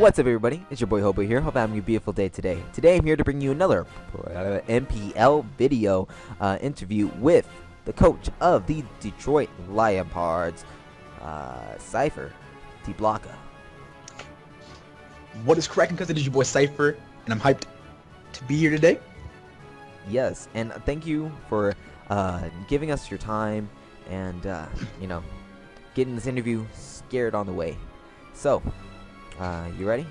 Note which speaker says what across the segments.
Speaker 1: What's up, everybody? It's your boy Hobo here. Hope I'm having a beautiful day today. Today I'm here to bring you another NPL video interview with the coach of the Detroit Liepards, Cipher, T-Blocka.
Speaker 2: What is cracking, cuz it is your boy Cipher, and I'm hyped to be here today.
Speaker 1: Yes, and thank you for giving us your time and, getting this interview scared on the way. So, you ready?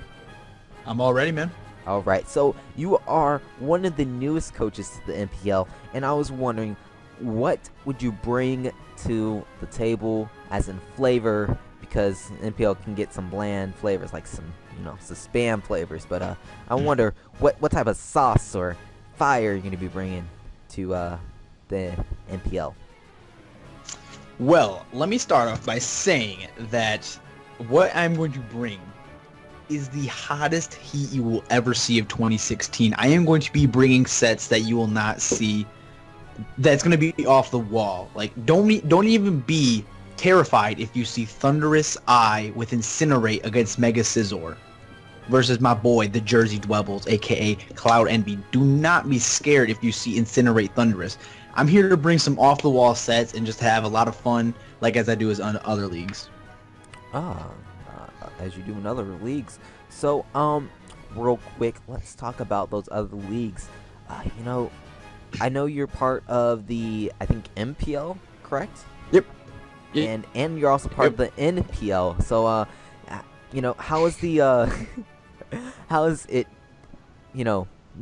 Speaker 2: I'm all ready, man.
Speaker 1: Alright, so you are one of the newest coaches to the NPL, and I was wondering, what would you bring to the table as in flavor? Because NPL can get some bland flavors, like some spam flavors, but I wonder what type of sauce or fire you're going to be bringing to the NPL.
Speaker 2: Well, let me start off by saying that what I'm going to bring is the hottest heat you will ever see of 2016. I am going to be bringing sets that you will not see. That's going to be off the wall. Like, don't even be terrified if you see Thunderous Eye with Incinerate against Mega Scizor versus my boy, the Jersey Dwebbles, aka Cloud Envy. Do not be scared if you see Incinerate Thunderous. I'm here to bring some off-the-wall sets and just have a lot of fun, like as I do as on other leagues.
Speaker 1: As you do in other leagues. So, real quick, let's talk about those other leagues. I know you're part of the, I think, MPL, correct?
Speaker 2: Yep.
Speaker 1: And you're also part of the NPL. So, how is the, how has it,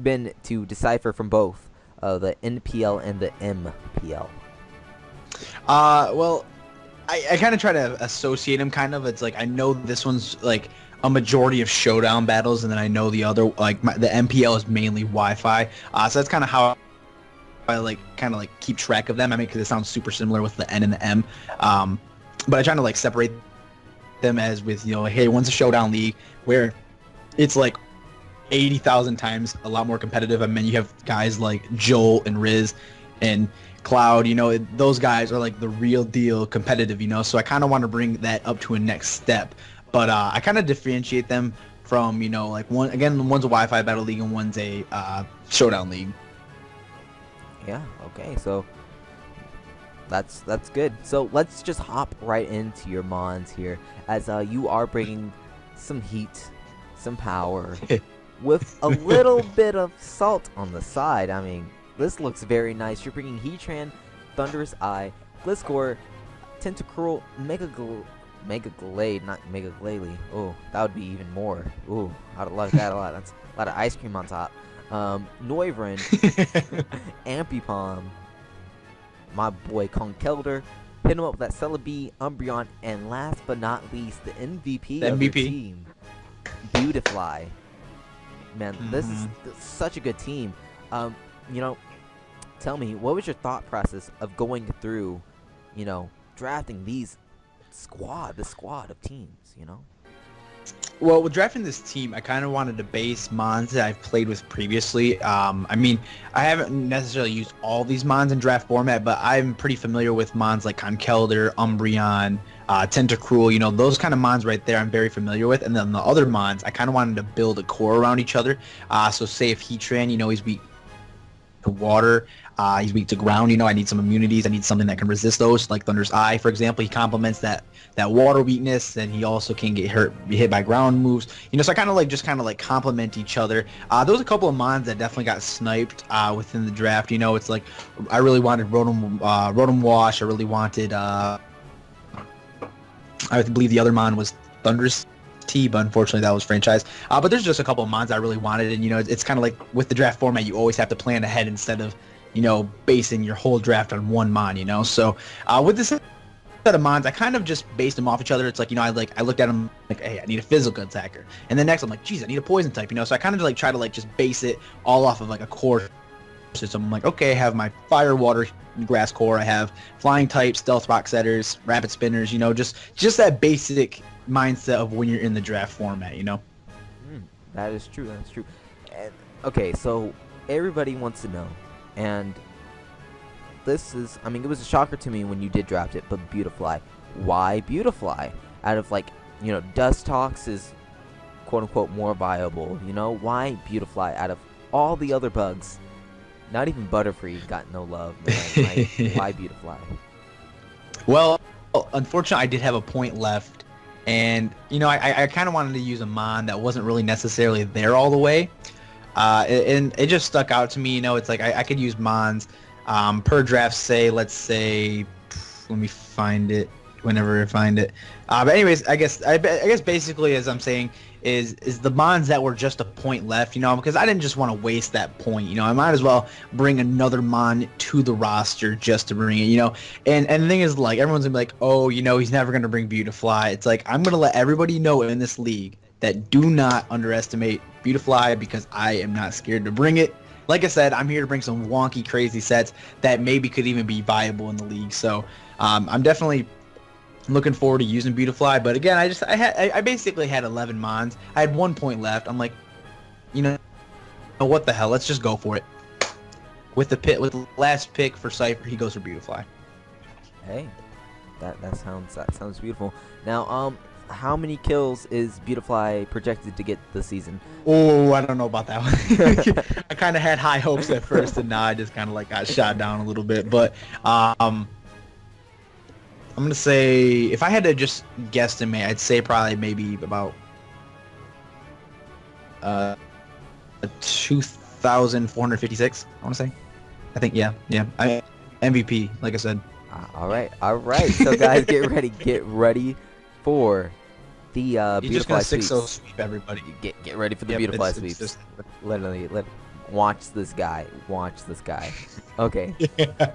Speaker 1: been to decipher from both the NPL and the MPL?
Speaker 2: Well, I kind of try to associate them, kind of. It's like, I know this one's like a majority of showdown battles, and then I know the other, like the MPL is mainly Wi-Fi. So that's kind of how I keep track of them. I mean, because it sounds super similar with the N and the M. But I try to separate them as with, hey, one's a showdown league where it's like 80,000 times a lot more competitive. I mean, you have guys like Joel and Riz and Cloud, those guys are like the real deal competitive, so I kind of want to bring that up to a next step. But I kind of differentiate them from, one's a Wi-Fi battle league and one's a showdown league.
Speaker 1: Yeah, okay, so that's good. So let's just hop right into your Mons here, as you are bringing some heat, some power, with a little bit of salt on the side. I mean, this looks very nice. You're bringing Heatran, Thunderous Eye, Gliscor, Tentacruel, Mega Glade, not Mega Glalie. Oh, that would be even more. Ooh, I'd love that a lot. That's a lot of ice cream on top. Noivern, Ampipom, my boy Conkeldurr, hit him up with that Celebi, Umbreon, and last but not least, the MVP of the team, Beautifly. Man, this is such a good team. Tell me, what was your thought process of going through, drafting the squad of teams,
Speaker 2: Well, with drafting this team, I kind of wanted to base Mons that I've played with previously. I mean, I haven't necessarily used all these Mons in draft format, but I'm pretty familiar with Mons like Conkeldurr, Umbreon, Tentacruel, those kind of Mons right there I'm very familiar with. And then the other Mons, I kind of wanted to build a core around each other. So say if Heatran, he's weak to water, he's weak to ground, I need some immunities, I need something that can resist those, like Thunder's Eye, for example. He complements that water weakness, and he also can be hit by ground moves, so I kind of complement each other. There was a couple of Mons that definitely got sniped within the draft. It's like, I really wanted Rotom Wash, I really wanted I believe the other Mon was Thunderous T, but unfortunately that was franchise. But there's just a couple of Mons I really wanted, and it's kind of like with the draft format, you always have to plan ahead instead of basing your whole draft on one Mon. So with this set of Mons, I kind of just based them off each other. It's like, I looked at them like, hey, I need a physical attacker, and then next I'm like, geez, I need a poison type. So I kind of try to just base it all off of a core system. I'm like, okay, I have my fire, water, grass core, I have flying types, stealth rock setters, rapid spinners, just that basic mindset of when you're in the draft format.
Speaker 1: That is true. And, okay, so everybody wants to know, and this is, it was a shocker to me when you did draft it, but Beautifly, why Beautifly? Out of Dustox is quote unquote more viable. You know, why Beautifly out of all the other bugs? Not even Butterfree got no love, man. Like, why Beautifly?
Speaker 2: Well, unfortunately, I did have a point left, and you know, I kind of wanted to use a mon that wasn't really necessarily there all the way, and it just stuck out to me. You know, it's like I could use mons per draft. Let's say, let me find it whenever I find it. But anyways, I guess basically, as I'm saying, is the mons that were just a point left, you know, because I didn't just want to waste that point, you know. I might as well bring another mon to the roster just to bring it, you know. And the thing is, like, everyone's gonna be like, oh, you know, he's never gonna bring Beautifly. It's like, I'm gonna let everybody know in this league that do not underestimate Beautifly, because I am not scared to bring it. Like I said, I'm here to bring some wonky, crazy sets that maybe could even be viable in the league. So I'm definitely looking forward to using Beautifly. But again, I basically had 11 mons. I had 1 point left. I'm like, you know, what the hell? Let's just go for it. With the last pick for Cipher, he goes for Beautifly.
Speaker 1: Hey, that sounds beautiful. Now, how many kills is Beautifly projected to get this season?
Speaker 2: Oh, I don't know about that one. I kind of had high hopes at first, and now I just kind of like got shot down a little bit. But I'm gonna say, if I had to just guesstimate, I'd say probably maybe about 2,456. I want to say. I think yeah. MVP, like I said.
Speaker 1: All right. So guys, get ready for the
Speaker 2: You're just
Speaker 1: Beautifly
Speaker 2: gonna
Speaker 1: sweeps.
Speaker 2: 6-0 sweep everybody.
Speaker 1: Get ready for the
Speaker 2: Yep,
Speaker 1: Beautifly
Speaker 2: it's
Speaker 1: sweeps.
Speaker 2: just-
Speaker 1: Literally, watch this guy. Okay.
Speaker 2: Yeah.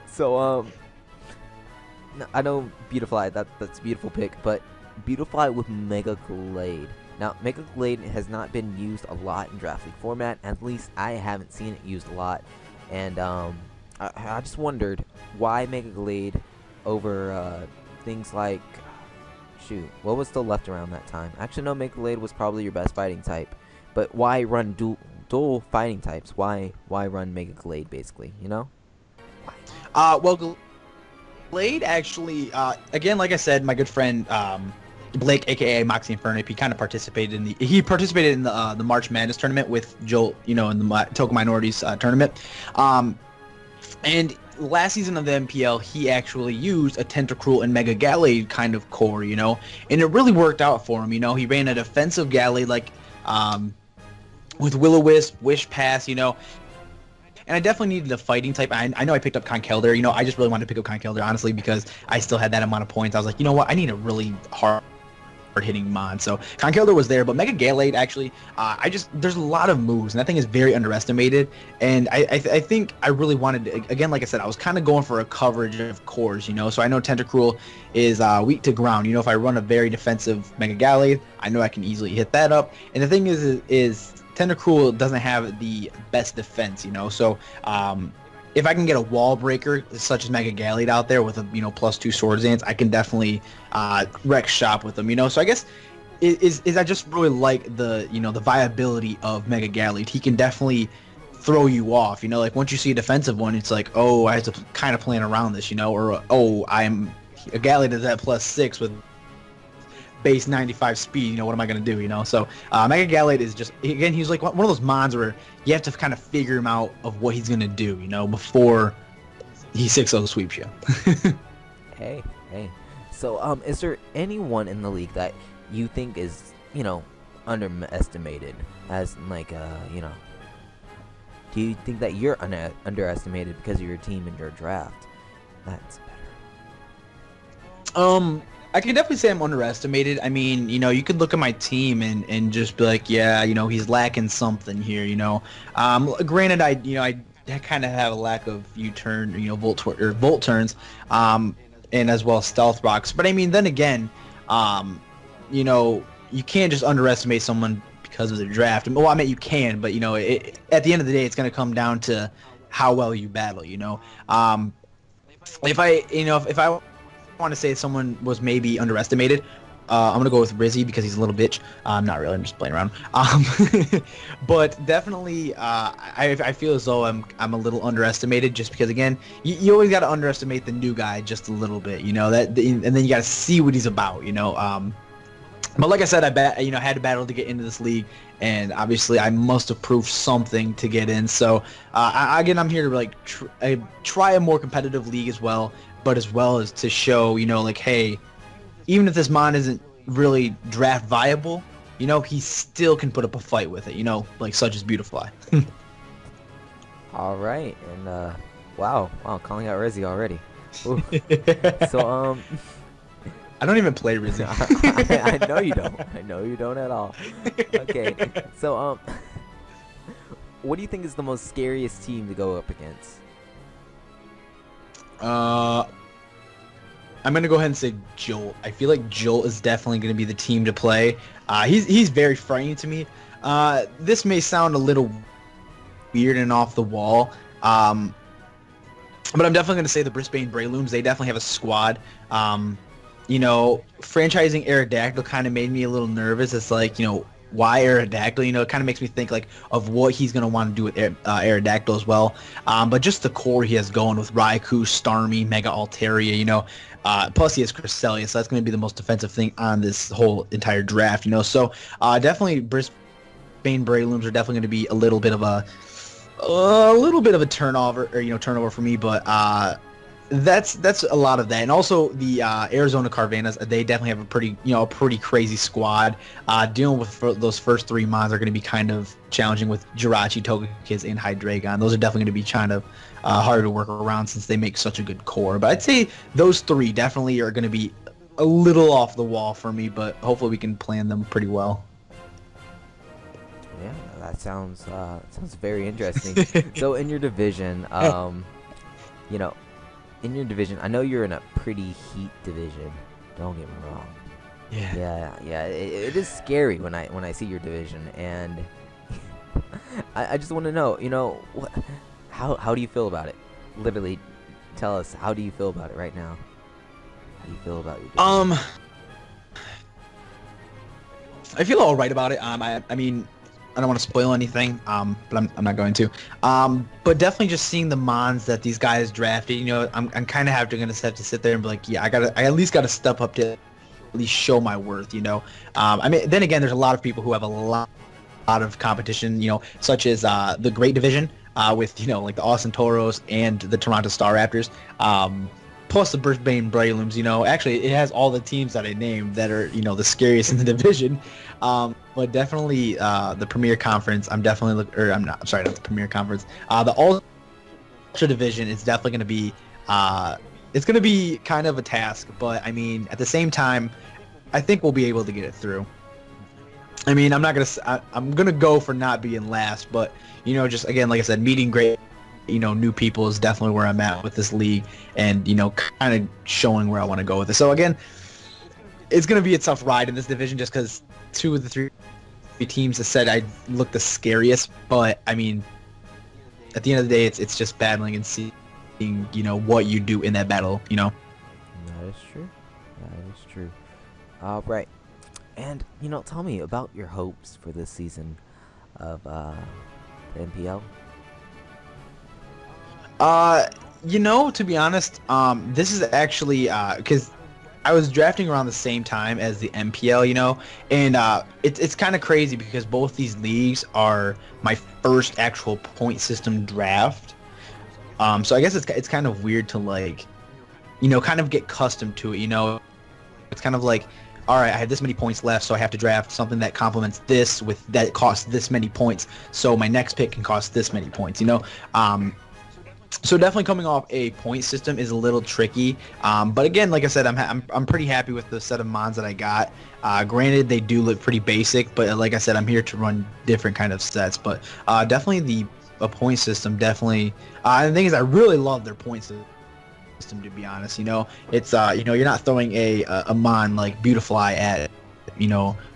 Speaker 1: So no, I know Beautifly. That's a beautiful pick, but Beautifly with Mega Glade. Now, Mega Glade has not been used a lot in Draft League format. At least I haven't seen it used a lot, and I just wondered why Mega Glade over things like, shoot, what was still left around that time? Actually, no, Mega Glade was probably your best fighting type, but why run dual fighting types? Why run Mega Glade, basically? You know?
Speaker 2: Well, Glade actually, again, like I said, my good friend Blake, aka Moxie Inferno, he kind of participated in the March Madness tournament with Joel, you know, in the Token Minorities tournament. And last season of the NPL, he actually used a Tentacruel and Mega Gallade kind of core, you know, and it really worked out for him. You know, he ran a defensive Gallade like with Will-O-Wisp, Wish Pass, you know. And I definitely needed a fighting type. I know I picked up Conkeldurr. You know, I just really wanted to pick up Conkeldurr, honestly, because I still had that amount of points. I was like, you know what? I need a really hard-hitting mon. So Conkeldurr was there, but Mega Gallade, actually, there's a lot of moves, and that thing is very underestimated. And I think I really wanted to, again, like I said, I was kind of going for a coverage of cores, you know. So I know Tentacruel is weak to ground. You know, if I run a very defensive Mega Gallade, I know I can easily hit that up. And the thing is Tentacruel doesn't have the best defense, you know, so if I can get a wall breaker such as Mega Gallade out there with a, you know, +2 Swords Dance, I can definitely wreck shop with them, you know. So I guess I just really like the, you know, the viability of Mega Gallade. He can definitely throw you off, you know, like once you see a defensive one, it's like, oh, I have to kind of plan around this, you know, or oh, a Gallade is at +6 with base 95 speed, you know, what am I going to do, you know? So Mega Gallade is just, again, he's like one of those mons where you have to kind of figure him out of what he's going to do, you know, before he 6-0 sweeps you.
Speaker 1: Hey. So is there anyone in the league that you think is, you know, underestimated, as like you know, do you think that you're underestimated because of your team in your draft? That's better.
Speaker 2: I can definitely say I'm underestimated. I mean, you know, you could look at my team and just be like, yeah, you know, he's lacking something here, you know. Granted, I kind of have a lack of U-turn, you know, volt turns, and as well as stealth rocks. But I mean, then again, you know, you can't just underestimate someone because of their draft. Well, I mean, you can, but you know, at the end of the day, it's going to come down to how well you battle, you know. If I want to say someone was maybe underestimated, I'm gonna go with Rizzy because he's a little bitch. Not really, I'm just playing around. But definitely, I feel as though I'm a little underestimated, just because, again, you always got to underestimate the new guy just a little bit, you know, and then you got to see what he's about, you know. But like I said, had to battle to get into this league, and obviously I must have proved something to get in. So again, I'm here to like try a more competitive league as well, but as well as to show, like, hey, even if this mon isn't really draft viable, he still can put up a fight with it, like such as Beautifly.
Speaker 1: All right, and wow, calling out Rezzy already. So
Speaker 2: I don't even play Rizzy.
Speaker 1: I know you don't. I know you don't at all. Okay, so what do you think is the most scariest team to go up against?
Speaker 2: I'm gonna go ahead and say Jolt. I feel like Jolt is definitely gonna be the team to play. He's very frightening to me. This may sound a little weird and off the wall, but I'm definitely gonna say the Brisbane Breloons. They definitely have a squad. Franchising Aerodactyl kind of made me a little nervous. It's like, why Aerodactyl? It kind of makes me think like of what he's going to want to do with Aerodactyl as well. But just the core he has going with Raikou, Starmie, Mega Altaria, plus he has Cresselia, so that's going to be the most defensive thing on this whole entire draft, So definitely Brisbane Breloons are definitely going to be a little bit of a turnover for me, but that's a lot of that. And also the Arizona Carvanas, they definitely have a pretty crazy squad. Dealing with those first three mons are going to be kind of challenging with Jirachi, Togekiss, and Hydreigon. Those are definitely going to be kind of harder to work around since they make such a good core. But I'd say those three definitely are going to be a little off the wall for me, but hopefully we can plan them pretty well.
Speaker 1: Yeah, that sounds very interesting. So in your division, in your division, I know you're in a pretty heat division. Don't get me wrong. Yeah. It is scary when I see your division, and I just want to know, how do you feel about it? Literally, tell us, how do you feel about it right now? How do you feel about your division?
Speaker 2: I feel all right about it. I mean, I don't want to spoil anything, but I'm not going to. But definitely just seeing the mons that these guys drafted, I'm kind of have to sit there and be like, yeah, I at least got to step up to at least show my worth, I mean, then again, there's a lot of people who have a lot of competition, such as the Great Division with, like the Austin Toros and the Toronto Star Raptors. Plus the Brisbane Breloons, actually it has all the teams that I named that are, the scariest in the division. But definitely the Premier Conference, not the Premier Conference. The Ultra Division is definitely going to be, it's going to be kind of a task, but I mean, at the same time, I think we'll be able to get it through. I mean, I'm going to go for not being last, but, just again, like I said, meeting great, new people is definitely where I'm at with this league, and, kind of showing where I want to go with it. So again, it's going to be a tough ride in this division just because two of the three teams have said I look the scariest, but I mean, at the end of the day, it's just battling and seeing, what you do in that battle,
Speaker 1: That is true. All right. And, tell me about your hopes for this season of the NPL.
Speaker 2: To be honest, this is actually, because I was drafting around the same time as the NPL, and it's kind of crazy because both these leagues are my first actual point system draft. So I guess it's kind of weird to like, kind of get accustomed to it, It's kind of like, all right, I have this many points left, so I have to draft something that complements this with that costs this many points, so my next pick can cost this many points, So definitely coming off a point system is a little tricky, but again, like I said, I'm pretty happy with the set of mons that I got. Granted, they do look pretty basic, but like I said, I'm here to run different kind of sets. But definitely a point system. Definitely, the thing is, I really love their point system. To be honest, it's you're not throwing a mon like Beautifly at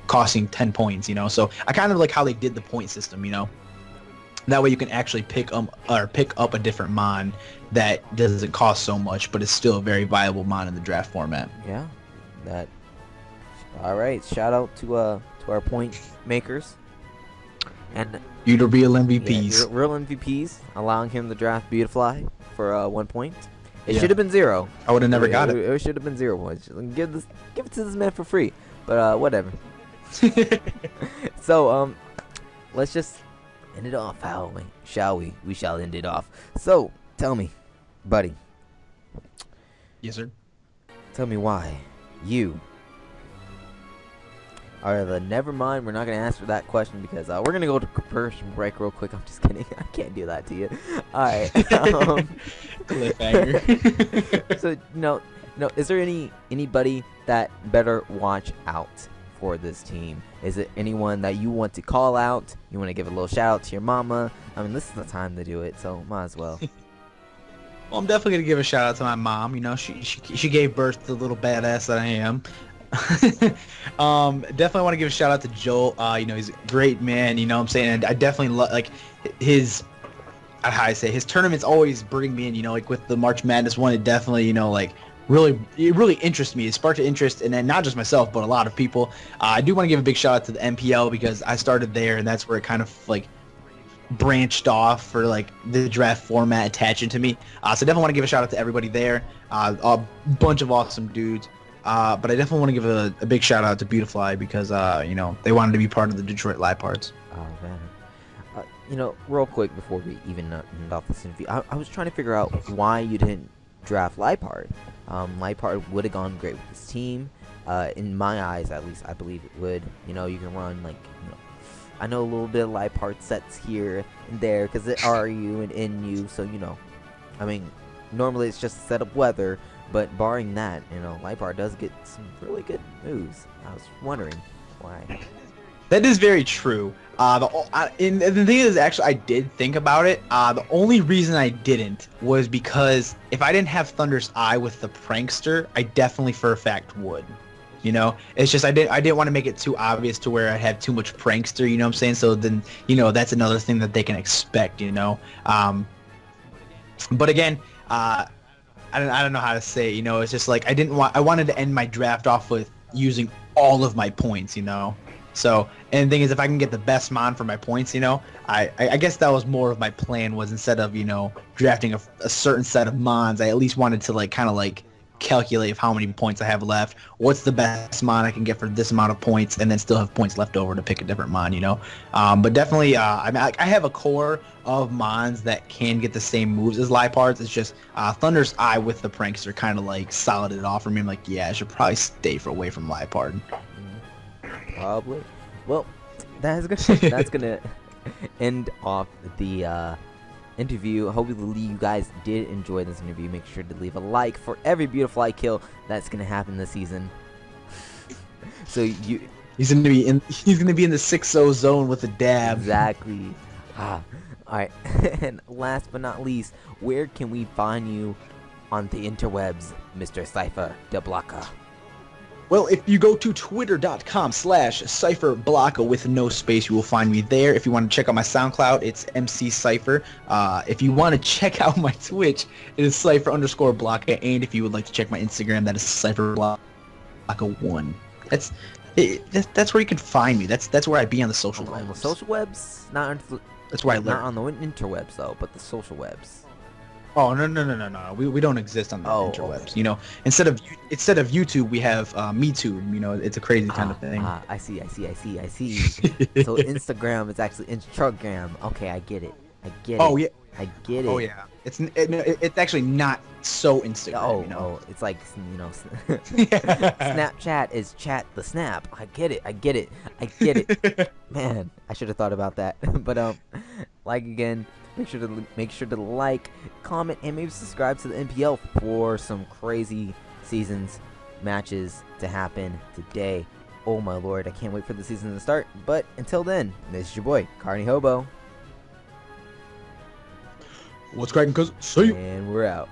Speaker 2: costing 10 points. So I kind of like how they did the point system. That way you can actually pick up a different mon that doesn't cost so much, but is still a very viable mon in the draft format.
Speaker 1: Yeah, that. All right, shout out to our point makers, and
Speaker 2: you the real MVPs.
Speaker 1: Yeah, real MVPs, allowing him to draft Beautifly for 1 point. It should have been 0.
Speaker 2: I would have never got it.
Speaker 1: It should have been 0 points. Give it to this man for free, but whatever. So let's just end it off, shall we? We shall end it off. So tell me, buddy.
Speaker 2: Yes, sir.
Speaker 1: Tell me why you are the. Never mind. We're not gonna answer that question because we're gonna go to commercial break real quick. I'm just kidding. I can't do that to you. All right.
Speaker 2: Cliffhanger.
Speaker 1: So no. Is there anybody that better watch out for this team? Is it anyone that you want to call out? You want to give a little shout out to your mama? I mean, this is the time to do it, so might as well.
Speaker 2: Well, I'm definitely gonna give a shout out to my mom. You know, she gave birth to the little badass that I am. Definitely want to give a shout out to Joel. You know, he's a great man. You know what I'm saying? And I definitely like his. How I say, his tournaments always bring me in. You know, like with the March Madness one, it definitely, you know, like it really interests me. It sparked an interest, and then not just myself, but a lot of people. I do want to give a big shout out to the NPL because I started there, and that's where it kind of like branched off for like the draft format attaching to me. So definitely want to give a shout out to everybody there. A bunch of awesome dudes. But I definitely want to give a big shout out to Beautifly because you know, they wanted to be part of the Detroit Liepards.
Speaker 1: Oh man. You know, real quick before we even end off this interview, I was trying to figure out why you didn't draft Liepard. Liepard would have gone great with this team. In my eyes, at least, I believe it would. You know, you can run like, you know, I know a little bit of Liepard sets here and there because it RU and NU. So you know, I mean, normally it's just set up weather, but barring that, you know, Liepard does get some really good moves. I was wondering why.
Speaker 2: That is very true. And the thing is, actually, I did think about it. The only reason I didn't was because if I didn't have Thunder's Eye with the Prankster, I definitely for a fact would. You know, it's just I didn't want to make it too obvious to where I had too much Prankster. You know what I'm saying? So then, you know, that's another thing that they can expect. You know, but again, I don't know how to say it, you know. It's just like I wanted to end my draft off with using all of my points. You know. So, and the thing is, if I can get the best mon for my points, you know, I guess that was more of my plan, was instead of, you know, drafting a certain set of mons, I at least wanted to like kind of like calculate of how many points I have left, what's the best mon I can get for this amount of points, and then still have points left over to pick a different mon, you know. But definitely, I mean, I have a core of mons that can get the same moves as Liepards. It's just Thunder's Eye with the Prankster kind of like solided it off for me. I'm like, yeah, I should probably stay away from Liepard.
Speaker 1: Probably. Well, that's gonna end off the interview. Hopefully you guys did enjoy this interview. Make sure to leave a like for every Beautifly kill that's gonna happen this season. So
Speaker 2: he's gonna be in the 6-0 zone with a dab.
Speaker 1: Exactly. Alright. And last but not least, where can we find you on the interwebs, Mr. Cipher de Blanca?
Speaker 2: Well, if you go to twitter.com/CipherBlanca with no space, you will find me there. If you want to check out my SoundCloud, it's MC Cipher. If you want to check out my Twitch, it is Cipher_Blanca. And if you would like to check my Instagram, that is CipherBlanca1. That's where you can find me. That's where I be on the social webs.
Speaker 1: On the social webs?
Speaker 2: That's where I
Speaker 1: not
Speaker 2: learn.
Speaker 1: on the interwebs, though, but the social webs.
Speaker 2: Oh no! We don't exist on the interwebs.
Speaker 1: Okay.
Speaker 2: You know, instead of YouTube, we have MeTube. You know, it's a crazy kind of thing.
Speaker 1: I see. So Instagram is actually Instagram. Okay, I get it.
Speaker 2: Oh yeah.
Speaker 1: I get it.
Speaker 2: Oh yeah. It's actually not so Instagram. You know?
Speaker 1: It's like, you know, Snapchat is chat the snap. I get it. Man, I should have thought about that. But like again. Make sure to like, comment, and maybe subscribe to the NPL for some crazy seasons matches to happen today. Oh my lord, I can't wait for the season to start. But until then, this is your boy, Carney Hobo.
Speaker 2: What's cracking, cuz? See you.
Speaker 1: And we're out.